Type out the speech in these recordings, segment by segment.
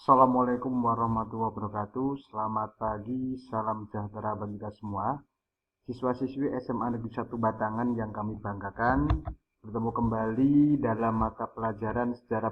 Assalamualaikum warahmatullahi wabarakatuh. Selamat pagi, salam sejahtera bagi kita semua. Siswa-siswi SMA Negeri 1 Batangan yang kami banggakan, bertemu kembali dalam mata pelajaran Sejarah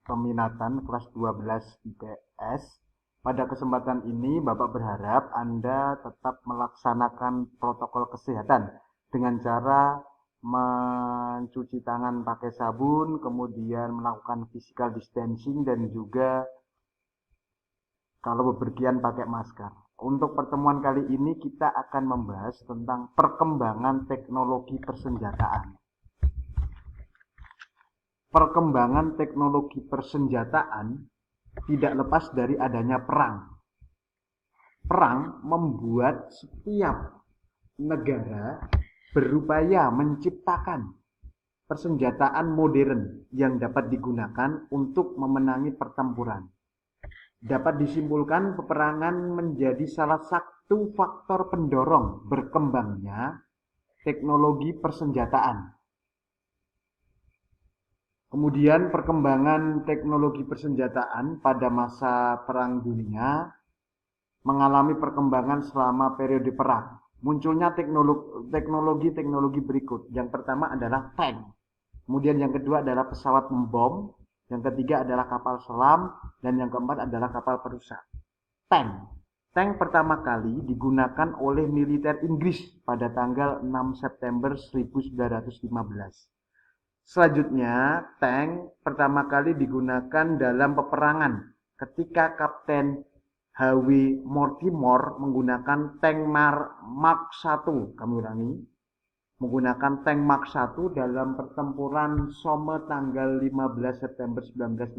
Peminatan kelas 12 IPS. Pada kesempatan ini, Bapak berharap Anda tetap melaksanakan protokol kesehatan dengan cara mencuci tangan pakai sabun, kemudian melakukan physical distancing, dan juga kalau bepergian pakai masker. Untuk pertemuan kali ini kita akan membahas tentang perkembangan teknologi persenjataan. Perkembangan teknologi persenjataan tidak lepas dari adanya perang. Perang membuat setiap negara berupaya menciptakan persenjataan modern yang dapat digunakan untuk memenangi pertempuran. Dapat disimpulkan peperangan menjadi salah satu faktor pendorong berkembangnya teknologi persenjataan. Kemudian perkembangan teknologi persenjataan pada masa Perang Dunia mengalami perkembangan selama periode perang. Munculnya teknologi berikut. Yang pertama adalah tank. Kemudian yang kedua adalah pesawat membom. Yang ketiga adalah kapal selam, dan yang keempat adalah kapal perusak. Tank. Tank pertama kali digunakan oleh militer Inggris pada tanggal 6 September 1915. Selanjutnya, tank pertama kali digunakan dalam peperangan ketika Kapten H.W. Mortimer menggunakan tank Mark I. Kami ulangi. Menggunakan tank Mark I dalam pertempuran Somme tanggal 15 September 1916.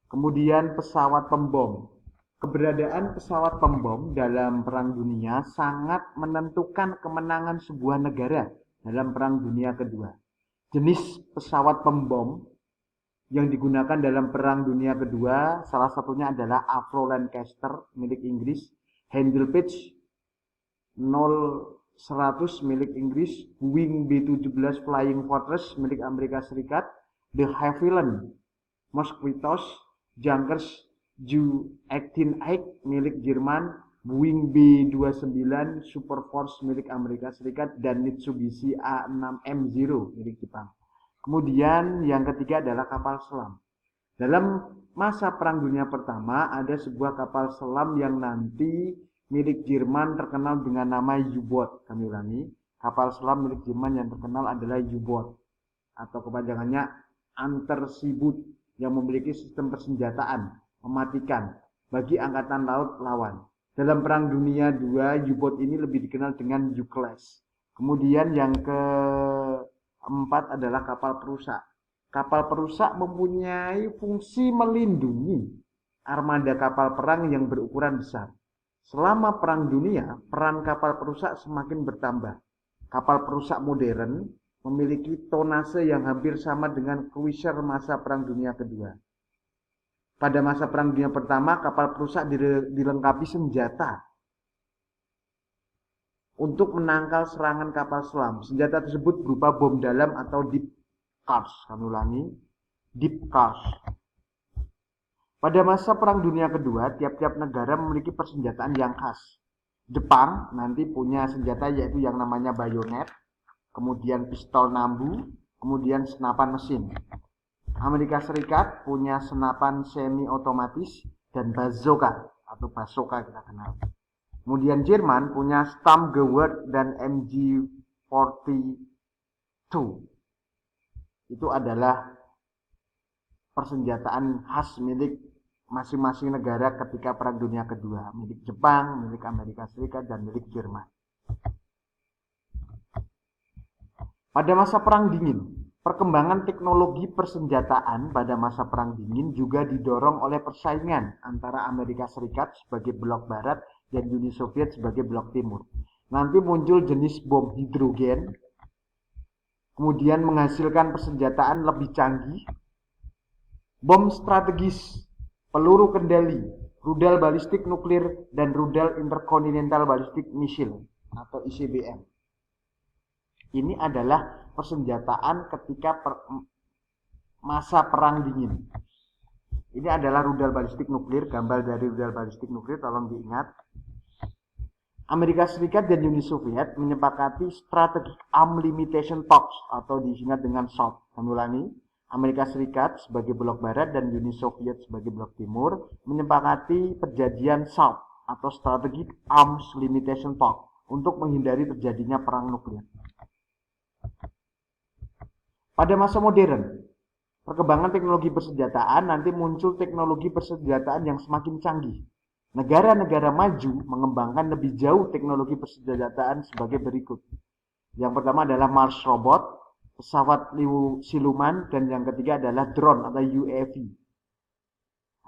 Kemudian pesawat pembom. Keberadaan pesawat pembom dalam Perang Dunia sangat menentukan kemenangan sebuah negara dalam Perang Dunia Kedua. Jenis pesawat pembom yang digunakan dalam Perang Dunia Kedua salah satunya adalah Avro Lancaster milik Inggris, Handley Page 100 milik Inggris, Boeing B-17 Flying Fortress milik Amerika Serikat, de Havilland Mosquitoes, Junkers Ju-18 milik Jerman, Boeing B-29 Superforce milik Amerika Serikat, dan Mitsubishi A6M0 milik Jepang. Kemudian yang ketiga adalah kapal selam. Dalam masa Perang Dunia Pertama ada sebuah kapal selam yang nanti milik Jerman terkenal dengan nama U-boat. Kami ulangi, kapal selam milik Jerman yang terkenal adalah U-boat atau kepanjangannya Unterseeboot yang memiliki sistem persenjataan mematikan bagi angkatan laut lawan. Dalam Perang Dunia II, U-boat ini lebih dikenal dengan U-class. Kemudian yang keempat adalah kapal perusak. Kapal perusak mempunyai fungsi melindungi armada kapal perang yang berukuran besar. Selama Perang Dunia, peran kapal perusak semakin bertambah. Kapal perusak modern memiliki tonase yang hampir sama dengan cruiser masa Perang Dunia Kedua. Pada masa Perang Dunia Pertama, kapal perusak dilengkapi senjata untuk menangkal serangan kapal selam. Senjata tersebut berupa bom dalam atau deep charge. Kami ulangi, deep charge. Pada masa Perang Dunia Kedua, tiap-tiap negara memiliki persenjataan yang khas. Jepang nanti punya senjata yaitu yang namanya bayonet, kemudian pistol nambu, kemudian senapan mesin. Amerika Serikat punya senapan semi otomatis dan bazooka atau bazooka kita kenal. Kemudian Jerman punya Sturmgewehr dan MG42. Itu adalah persenjataan khas milik masing-masing negara ketika Perang Dunia Kedua, milik Jepang, milik Amerika Serikat, dan milik Jerman. Pada masa Perang Dingin, perkembangan teknologi persenjataan pada masa Perang Dingin juga didorong oleh persaingan antara Amerika Serikat sebagai blok barat dan Uni Soviet sebagai blok timur. Nanti muncul jenis bom hidrogen, kemudian menghasilkan persenjataan lebih canggih, bom strategis, peluru kendali, rudal balistik nuklir, dan rudal interkontinental balistik missile atau ICBM. Ini adalah persenjataan ketika masa Perang Dingin. Ini adalah rudal balistik nuklir, gambar dari rudal balistik nuklir, tolong diingat. Amerika Serikat dan Uni Soviet menyepakati Strategic Arm Limitation Talks atau disingkat dengan SALT. Kami ulangi, Amerika Serikat sebagai blok barat dan Uni Soviet sebagai blok timur menyepakati perjanjian SALT atau Strategic Arms Limitation Talks untuk menghindari terjadinya perang nuklir. Pada masa modern, perkembangan teknologi persenjataan nanti muncul teknologi persenjataan yang semakin canggih. Negara-negara maju mengembangkan lebih jauh teknologi persenjataan sebagai berikut. Yang pertama adalah Mars robot, pesawat siluman, dan yang ketiga adalah drone atau UAV.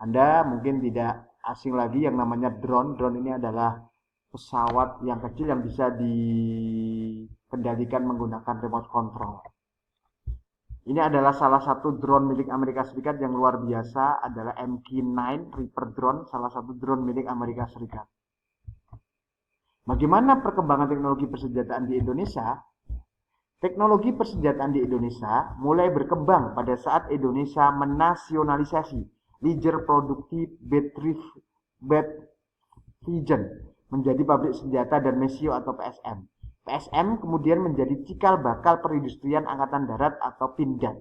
Anda mungkin tidak asing lagi yang namanya drone. Drone ini adalah pesawat yang kecil yang bisa dikendalikan menggunakan remote control. Ini adalah salah satu drone milik Amerika Serikat yang luar biasa, adalah MQ-9 Reaper drone, salah satu drone milik Amerika Serikat. Bagaimana perkembangan teknologi persenjataan di Indonesia? Teknologi persenjataan di Indonesia mulai berkembang pada saat Indonesia menasionalisasi Leger Produktif Batvision menjadi pabrik senjata dan mesio atau PSM. PSM kemudian menjadi cikal bakal perindustrian Angkatan Darat atau Pindad.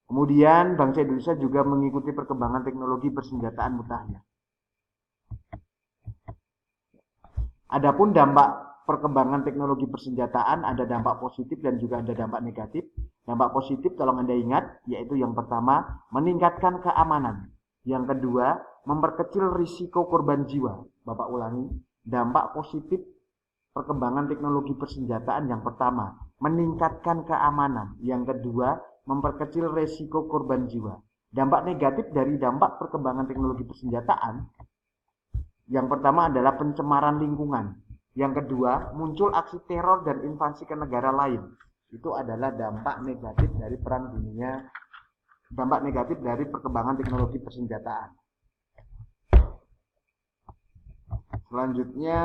Kemudian bangsa Indonesia juga mengikuti perkembangan teknologi persenjataan mutakhir. Adapun dampak perkembangan teknologi persenjataan ada dampak positif dan juga ada dampak negatif. Dampak positif tolong Anda ingat, yaitu yang pertama meningkatkan keamanan. Yang kedua memperkecil risiko korban jiwa. Bapak ulangi, dampak positif perkembangan teknologi persenjataan yang pertama, meningkatkan keamanan. Yang kedua, memperkecil resiko korban jiwa. Dampak negatif dari dampak perkembangan teknologi persenjataan, yang pertama adalah pencemaran lingkungan. Yang kedua, muncul aksi teror dan invasi ke negara lain. Itu adalah dampak negatif dari perang dunia, dampak negatif dari perkembangan teknologi persenjataan. Selanjutnya,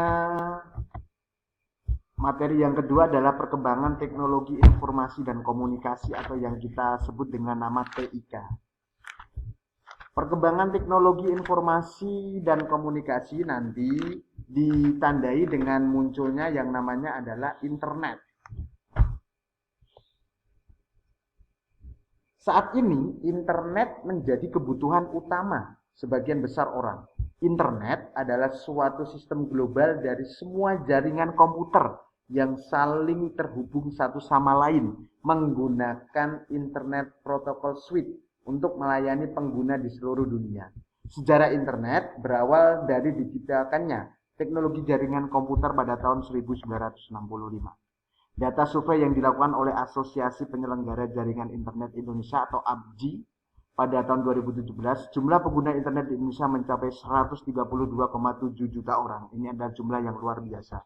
materi yang kedua adalah perkembangan teknologi informasi dan komunikasi atau yang kita sebut dengan nama TIK. Perkembangan teknologi informasi dan komunikasi nanti ditandai dengan munculnya yang namanya adalah internet. Saat ini internet menjadi kebutuhan utama sebagian besar orang. Internet adalah suatu sistem global dari semua jaringan komputer yang saling terhubung satu sama lain menggunakan Internet Protocol Suite untuk melayani pengguna di seluruh dunia. Sejarah internet berawal dari diciptakannya teknologi jaringan komputer pada tahun 1965. Data survei yang dilakukan oleh Asosiasi Penyelenggara Jaringan Internet Indonesia atau APJI pada tahun 2017, jumlah pengguna internet di Indonesia mencapai 132,7 juta orang. Ini adalah jumlah yang luar biasa.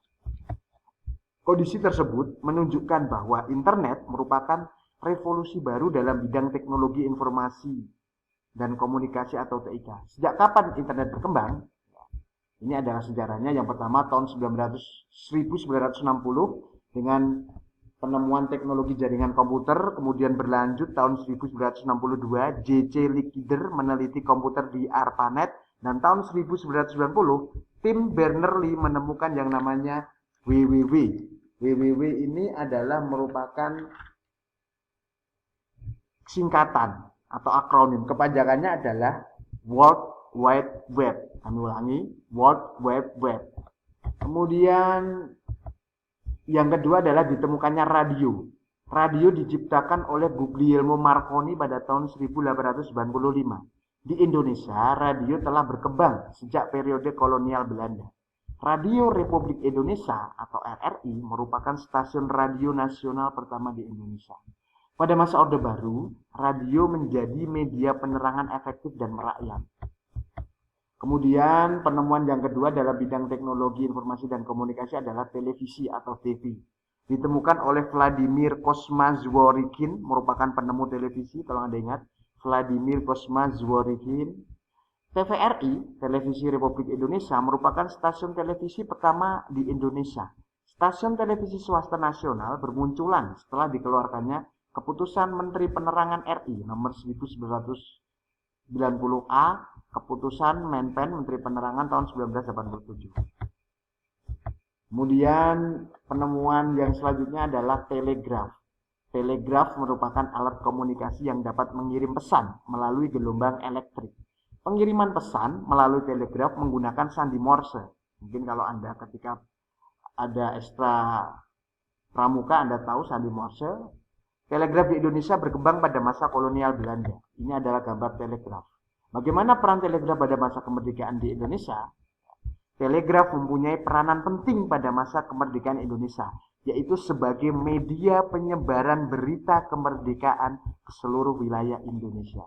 Kondisi tersebut menunjukkan bahwa internet merupakan revolusi baru dalam bidang teknologi informasi dan komunikasi atau TIK. Sejak kapan internet berkembang? Ini adalah sejarahnya. Yang pertama tahun 1960 dengan penemuan teknologi jaringan komputer, kemudian berlanjut tahun 1962 J.C. Likider meneliti komputer di ARPANET, dan tahun 1990 Tim Berners-Lee menemukan yang namanya WWW. WWW ini adalah merupakan singkatan atau akronim. Kepanjangannya adalah World Wide Web. Kami ulangi, World Wide Web. Kemudian yang kedua adalah ditemukannya radio. Radio diciptakan oleh Guglielmo Marconi pada tahun 1895. Di Indonesia, radio telah berkembang sejak periode kolonial Belanda. Radio Republik Indonesia atau RRI merupakan stasiun radio nasional pertama di Indonesia. Pada masa Orde Baru, radio menjadi media penerangan efektif dan merakyat. Kemudian penemuan yang kedua dalam bidang teknologi informasi dan komunikasi adalah televisi atau TV. Ditemukan oleh Vladimir Kosma-Zworykin, merupakan penemu televisi, tolong Anda ingat, Vladimir Kosma-Zworykin. TVRI, Televisi Republik Indonesia, merupakan stasiun televisi pertama di Indonesia. Stasiun televisi swasta nasional bermunculan setelah dikeluarkannya Keputusan Menteri Penerangan RI nomor 1915 90A keputusan Menpen Menteri Penerangan tahun 1987. Kemudian penemuan yang selanjutnya adalah telegraf. Telegraf merupakan alat komunikasi yang dapat mengirim pesan melalui gelombang elektrik. Pengiriman pesan melalui telegraf menggunakan sandi Morse. Mungkin kalau Anda ketika ada ekstra pramuka Anda tahu sandi Morse. Telegraf di Indonesia berkembang pada masa kolonial Belanda. Ini adalah gambar telegraf. Bagaimana peran telegraf pada masa kemerdekaan di Indonesia? Telegraf mempunyai peranan penting pada masa kemerdekaan Indonesia, yaitu sebagai media penyebaran berita kemerdekaan ke seluruh wilayah Indonesia.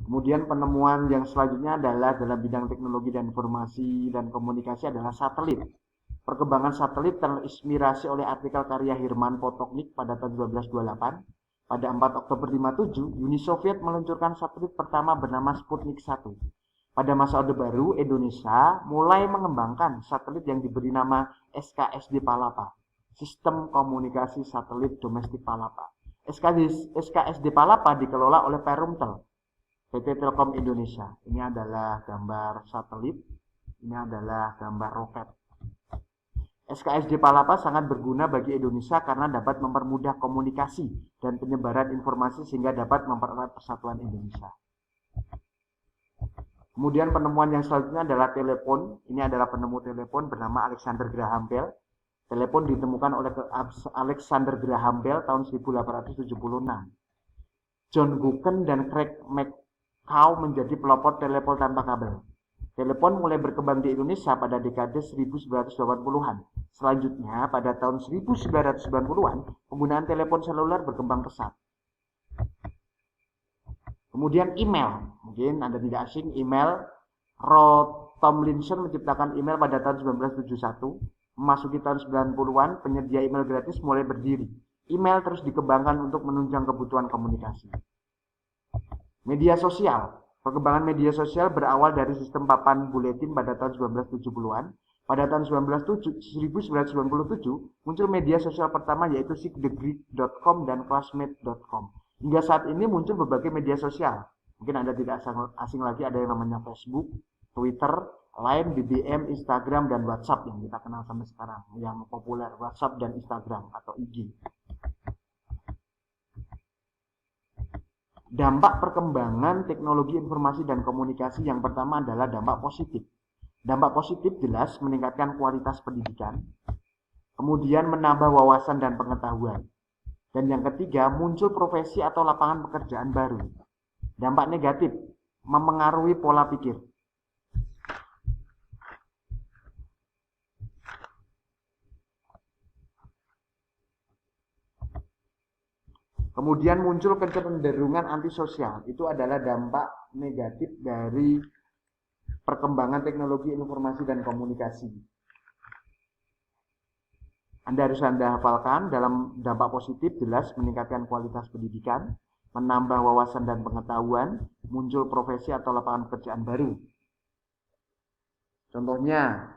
Kemudian penemuan yang selanjutnya adalah dalam bidang teknologi dan informasi dan komunikasi adalah satelit. Perkembangan satelit terinspirasi oleh artikel karya Herman Potoknik pada tahun 1928. Pada 4 Oktober 1957, Uni Soviet meluncurkan satelit pertama bernama Sputnik 1. Pada masa Orde Baru, Indonesia mulai mengembangkan satelit yang diberi nama SKSD Palapa, Sistem Komunikasi Satelit Domestik Palapa. SKSD Palapa dikelola oleh Perumtel, PT Telkom Indonesia. Ini adalah gambar satelit, ini adalah gambar roket. SKSD Palapa sangat berguna bagi Indonesia karena dapat mempermudah komunikasi dan penyebaran informasi sehingga dapat mempererat persatuan Indonesia. Kemudian penemuan yang selanjutnya adalah telepon. Ini adalah penemu telepon bernama Alexander Graham Bell. Telepon ditemukan oleh Alexander Graham Bell tahun 1876. John Gooken dan Craig McCaw menjadi pelopor telepon tanpa kabel. Telepon mulai berkembang di Indonesia pada dekade 1980-an. Selanjutnya, pada tahun 1990-an, penggunaan telepon seluler berkembang pesat. Kemudian email, mungkin Anda tidak asing, email. Roy Tomlinson menciptakan email pada tahun 1971. Memasuki tahun 90-an, penyedia email gratis mulai berdiri. Email terus dikembangkan untuk menunjang kebutuhan komunikasi. Media sosial. Perkembangan media sosial berawal dari sistem papan buletin pada tahun 1970-an. Pada tahun 1997 muncul media sosial pertama yaitu seekthegeek.com dan classmate.com. Hingga saat ini muncul berbagai media sosial. Mungkin Anda tidak asing lagi, ada yang namanya Facebook, Twitter, Line, BBM, Instagram, dan WhatsApp yang kita kenal sampai sekarang. Yang populer, WhatsApp dan Instagram atau IG. Dampak perkembangan teknologi informasi dan komunikasi yang pertama adalah dampak positif. Dampak positif jelas meningkatkan kualitas pendidikan, kemudian menambah wawasan dan pengetahuan. Dan yang ketiga, muncul profesi atau lapangan pekerjaan baru. Dampak negatif, memengaruhi pola pikir. Kemudian muncul kecenderungan antisosial. Itu adalah dampak negatif dari perkembangan teknologi informasi dan komunikasi. Anda harus hafalkan dalam dampak positif jelas meningkatkan kualitas pendidikan, menambah wawasan dan pengetahuan, muncul profesi atau lapangan pekerjaan baru. Contohnya,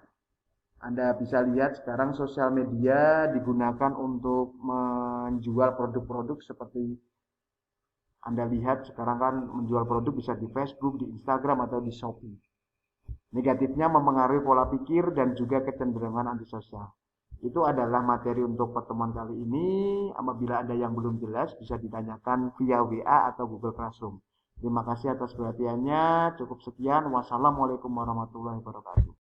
Anda bisa lihat sekarang sosial media digunakan untuk menjual produk-produk seperti Anda lihat sekarang kan menjual produk bisa di Facebook, di Instagram, atau di Shopee. Negatifnya memengaruhi pola pikir dan juga kecenderungan antisosial. Itu adalah materi untuk pertemuan kali ini. Apabila ada yang belum jelas bisa ditanyakan via WA atau Google Classroom. Terima kasih atas perhatiannya. Cukup sekian. Wassalamualaikum warahmatullahi wabarakatuh.